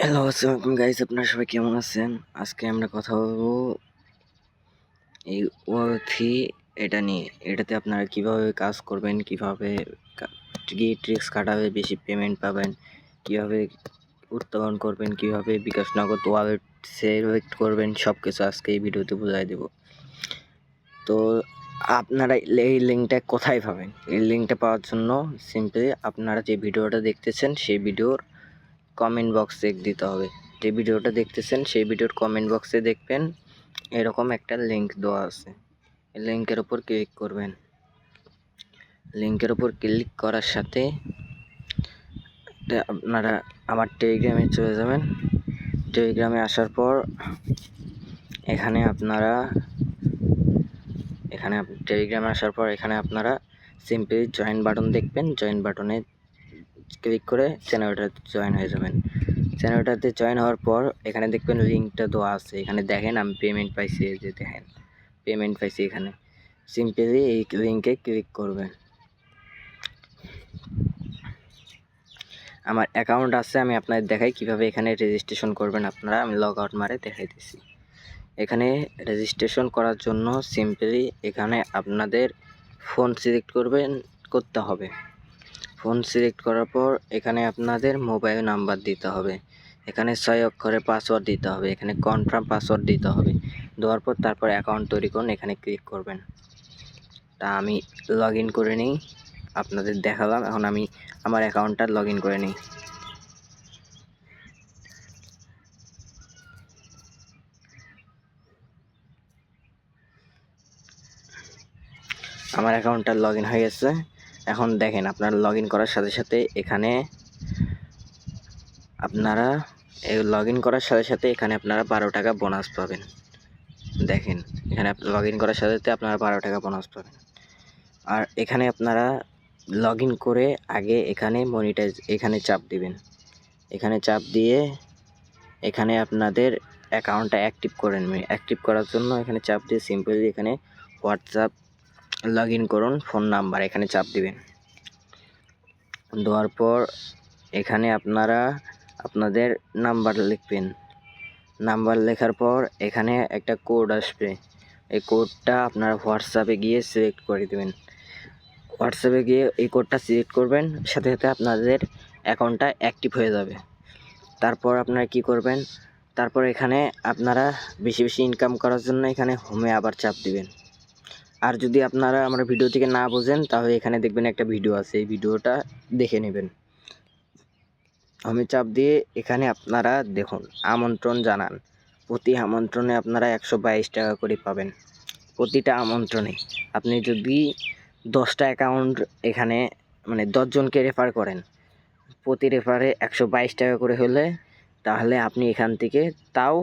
Hello, আসসালামু আলাইকুম guys, আপনারা সবাই কেমন আছেন? আজকে আমরা কথা বলবো এই ওয়ার্থি এটা নিয়ে। এটাতে আপনারা কিভাবে কাজ করবেন, কিভাবে কি ট্রিক্স খাটাবে বেশি পেমেন্ট পাবেন, কিভাবে উত্তোলন করবেন, কিভাবে বিকাশ নগদ ওয়ালেট সিলেক্ট করবেন, সব কিছু আজকে এই ভিডিওতে বুঝাই দেব। তো আপনারা এই লিঙ্কটা কোথায় পাবেন? এই লিঙ্কটা পাওয়ার জন্য সিম্পলি আপনারা যে ভিডিওটা দেখতেছেন সেই ভিডিওর কমেন্ট বক্সে দিতে হবে। যে ভিডিওটা দেখতেছেন সেই ভিডিওর কমেন্ট বক্সে দেখবেন এরকম একটা লিঙ্ক দেওয়া আছে। এই লিঙ্কের উপর ক্লিক করবেন। লিঙ্কের উপর ক্লিক করার সাথে আপনারা আমার টেলিগ্রামে চলে যাবেন। টেলিগ্রামে আসার পর এখানে আপনারা সিম্পলি জয়েন বাটন দেখবেন। জয়েন বাটনে ক্লিক করে চ্যানেলটাতে জয়েন হয়ে যাবেন। চ্যানেলটাতে জয়েন হওয়ার পর এখানে দেখবেন লিঙ্কটা দেওয়া আছে। এখানে দেখেন আমি পেমেন্ট পাইছি, এই যে দেখেন পেমেন্ট পাইছি। এখানে সিম্পলি এই লিঙ্কে ক্লিক করবেন। আমার অ্যাকাউন্ট আছে, আমি আপনাদের দেখাই কিভাবে এখানে রেজিস্ট্রেশন করবেন আপনারা। আমি লগ আউট মারে দেখাইতেছি। এখানে রেজিস্ট্রেশন করার জন্য সিম্পলি এখানে আপনাদের ফোন সিলেক্ট করতে হবে। ফোন সিলেক্ট করার পর এখানে আপনাদের মোবাইল নাম্বার দিতে হবে। এখানে 6 অক্ষরের পাসওয়ার্ড দিতে হবে। এখানে কনফার্ম পাসওয়ার্ড দিতে হবে। দেওয়ার পর তারপর অ্যাকাউন্ট তৈরি করুন, এখানে ক্লিক করবেন। তা আমি লগ ইন করে নিই, আপনাদের দেখালাম। এখন আমি আমার অ্যাকাউন্টটা লগ ইন করে নিই। আমার অ্যাকাউন্টটা লগ ইন হয়ে গেছে। এখন দেখেন আপনারা লগ ইন করার সাথে সাথে এখানে আপনারা এখানে আপনারা 12 টাকা বোনাস পাবেন। দেখেন এখানে লগ ইন করার সাথে সাথে আপনারা 12 টাকা বোনাস পাবেন। আর এখানে আপনারা লগ ইন করে আগে এখানে মনিটাইজ এখানে চাপ দিবেন। এখানে চাপ দিয়ে এখানে আপনাদের অ্যাকাউন্টটা অ্যাক্টিভ করে নেবেন। অ্যাক্টিভ করার জন্য এখানে চাপ দিয়ে সিম্পলি এখানে হোয়াটসঅ্যাপ লগ ইন করুন, ফোন নাম্বার এখানে চাপ দিবেন। দেওয়ার পর এখানে আপনারা আপনাদের নাম্বার লিখবেন। নাম্বার লেখার পর এখানে একটা কোড আসবে। এই কোডটা আপনারা হোয়াটসঅ্যাপে গিয়ে সিলেক্ট করে দেবেন। হোয়াটসঅ্যাপে গিয়ে এই কোডটা সিলেক্ট করবেন, সাথে সাথে আপনাদের অ্যাকাউন্টটা অ্যাক্টিভ হয়ে যাবে। তারপর আপনারা কি করবেন, তারপর এখানে আপনারা বেশি বেশি ইনকাম করার জন্য এখানে হোমে আবার চাপ দিবেন। আর যদি আপনারা আমার ভিডিও থেকে না বোঝেন তাহলে এখানে দেখবেন একটা ভিডিও আছে, এই ভিডিওটা দেখে নেবেন। হোমে চাপ দিয়ে এখানে আপনারা দেখুন আমন্ত্রণ জানান। প্রতি আমন্ত্রণে আপনারা 122 টাকা করে পাবেন। প্রতিটা আমন্ত্রণে আপনি যদি 10টা অ্যাকাউন্ট এখানে মানে 10 জনকে রেফার করেন, প্রতি রেফারে 122 টাকা করে হলে তাহলে আপনি এখান থেকে তাও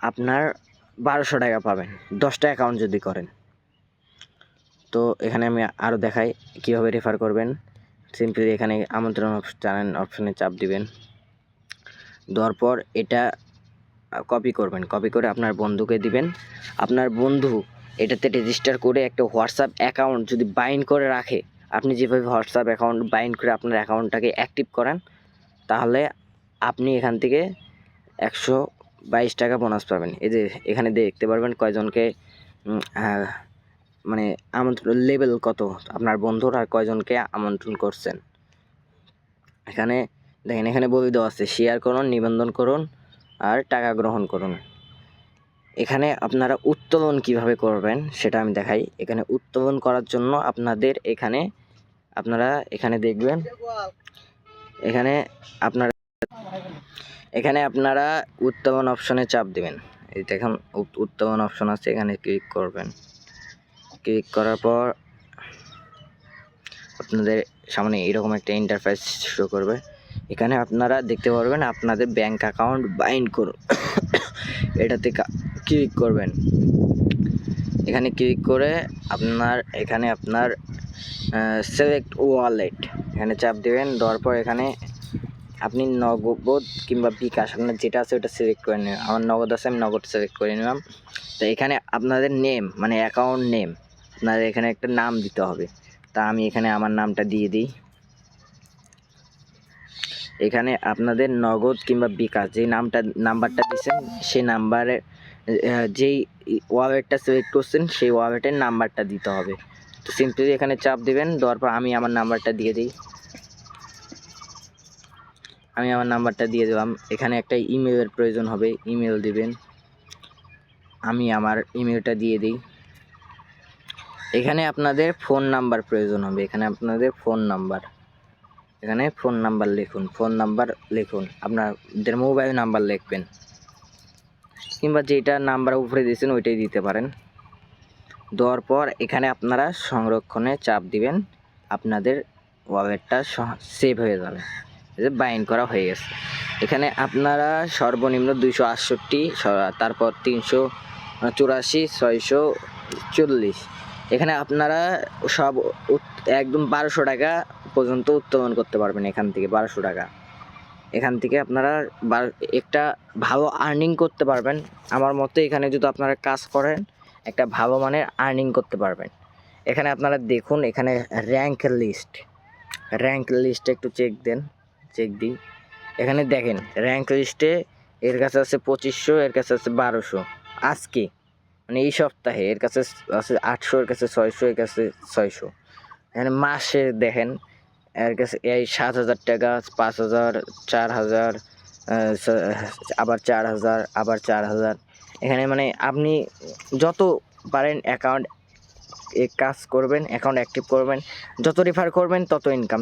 আপনার 1200 টাকা পাবেন 10টা অ্যাকাউন্ট যদি করেন। তো এখানে আমি আরও দেখাই কীভাবে রেফার করবেন। সিম্পলি এখানে আমন্ত্রণ জানান অপশনে চাপ দিবেন। দেওয়ার পর এটা কপি করবেন, কপি করে আপনার বন্ধুকে দিবেন। আপনার বন্ধু এটাতে রেজিস্টার করে একটা হোয়াটসঅ্যাপ অ্যাকাউন্ট যদি বাইন্ড করে রাখে, আপনি যেভাবে হোয়াটসঅ্যাপ অ্যাকাউন্ট বাইন্ড করে আপনার অ্যাকাউন্টটাকে অ্যাক্টিভ করেন, তাহলে আপনি এখান থেকে 122 টাকা বোনাস পাবেন। এই যে এখানে দেখতে পারবেন কয়জনকে মানে আমন্ত্রণ লেভেল কত আপনার বন্ধুর আর কয়জনকে আমন্ত্রণ করছেন। এখানে দেখেন এখানে বলে দেওয়া আছে শেয়ার করুন, নিবন্ধন করুন আর টাকা গ্রহণ করুন। এখানে আপনারা উত্তোলন কিভাবে করবেন সেটা আমি দেখাই। এখানে উত্তোলন করার জন্য আপনারা এখানে দেখবেন, এখানে আপনারা উত্তোলন অপশনে চাপ দিবেন। এই দেখুন উত্তোলন অপশন আছে, এখানে ক্লিক করবেন। ক্লিক করার পর আপনাদের সামনে এরকম একটা ইন্টারফেস শো করবে। এখানে আপনারা দেখতে পারবেন আপনাদের ব্যাংক অ্যাকাউন্ট বাইন্ড করুন, এটাতে ক্লিক করবেন। এখানে ক্লিক করে আপনার সিলেক্ট ওয়ালেট এখানে চাপ দেবেন। দেওয়ার পর এখানে আপনি নগদ কিংবা বিকাশ আপনার যেটা আছে ওটা সিলেক্ট করে নেবেন। আমার নগদ আছে, আমি নগদ সিলেক্ট করে নিলাম। তো এখানে আপনাদের নেম মানে অ্যাকাউন্ট নেম আপনাদের এখানে একটা নাম দিতে হবে। তা আমি এখানে আমার নামটা দিয়ে দিই। এখানে আপনাদের নগদ কিংবা বিকাশ যে নাম্বারটা দিচ্ছেন সেই নাম্বারে যেই ওয়ালেটটা সিলেক্ট করছেন সেই ওয়ালেটের নাম্বারটা দিতে হবে। তো সিম্পলি এখানে চাপ দিবেন, দেওয়ার পর আমি আমার নাম্বারটা দিয়ে দিই। আমি আমার নাম্বারটা দিয়ে দিলাম। এখানে একটা ইমেলের প্রয়োজন হবে, ইমেল দিবেন। আমি আমার ইমেলটা দিয়ে দিই। এখানে আপনাদের ফোন নাম্বার প্রয়োজন হবে, এখানে আপনাদের ফোন নাম্বার লিখুন, আপনাদের মোবাইল নাম্বার লিখবেন কিংবা যেটা নাম্বার উপরে দিয়েছেন ওইটাই দিতে পারেন। দেওয়ার পর এখানে আপনারা সংরক্ষণে চাপ দিবেন, আপনাদের ওয়ালেটটা সেভ হয়ে যাবে, বাইন্ড করা হয়ে গেছে। এখানে আপনারা সর্বনিম্ন 268, তারপর 384, 640, এখানে আপনারা সব একদম 1200 টাকা পর্যন্ত উত্তোলন করতে পারবেন। এখান থেকে 1200 টাকা, এখান থেকে আপনারা একটা ভালো আর্নিং করতে পারবেন। আমার মতে এখানে যদি আপনারা কাজ করেন একটা ভালো মানের আর্নিং করতে পারবেন। এখানে আপনারা দেখুন, এখানে র্যাঙ্ক লিস্টে একটু চেক দিই। এখানে দেখেন র্যাঙ্ক লিস্টে এর কাছে আছে 2500, এর কাছে আছে 1200। আজকে মানে এই সপ্তাহে এর কাছে আছে 800, এর কাছে 600, এর কাছে 600। এখানে মাসে দেখেন এর কাছে এই 7000 টাকা, 5000, 4000, আবার 4000, আবার 4000। এখানে মানে আপনি যত পারেন অ্যাকাউন্ট কাজ করবেন, অ্যাকাউন্ট অ্যাক্টিভ করবেন, যত রেফার করবেন তত ইনকাম,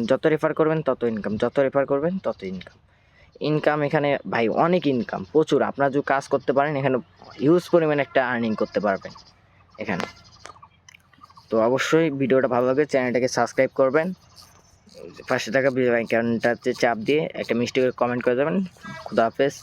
ইনকাম এখানে ভাই অনেক ইনকাম, প্রচুর। আপনারা যদি কাজ করতে পারেন এখানে হিউজ পরিমাণে একটা আর্নিং করতে পারবেন এখানে। তো অবশ্যই ভিডিওটা ভালো লাগে চ্যানেলটাকে সাবস্ক্রাইব করবেন, পাশে থাকা বেল আইকনটাতে চাপ দিয়ে একটা মিষ্টি করে কমেন্ট করে দেবেন। খুদা হাফেজ।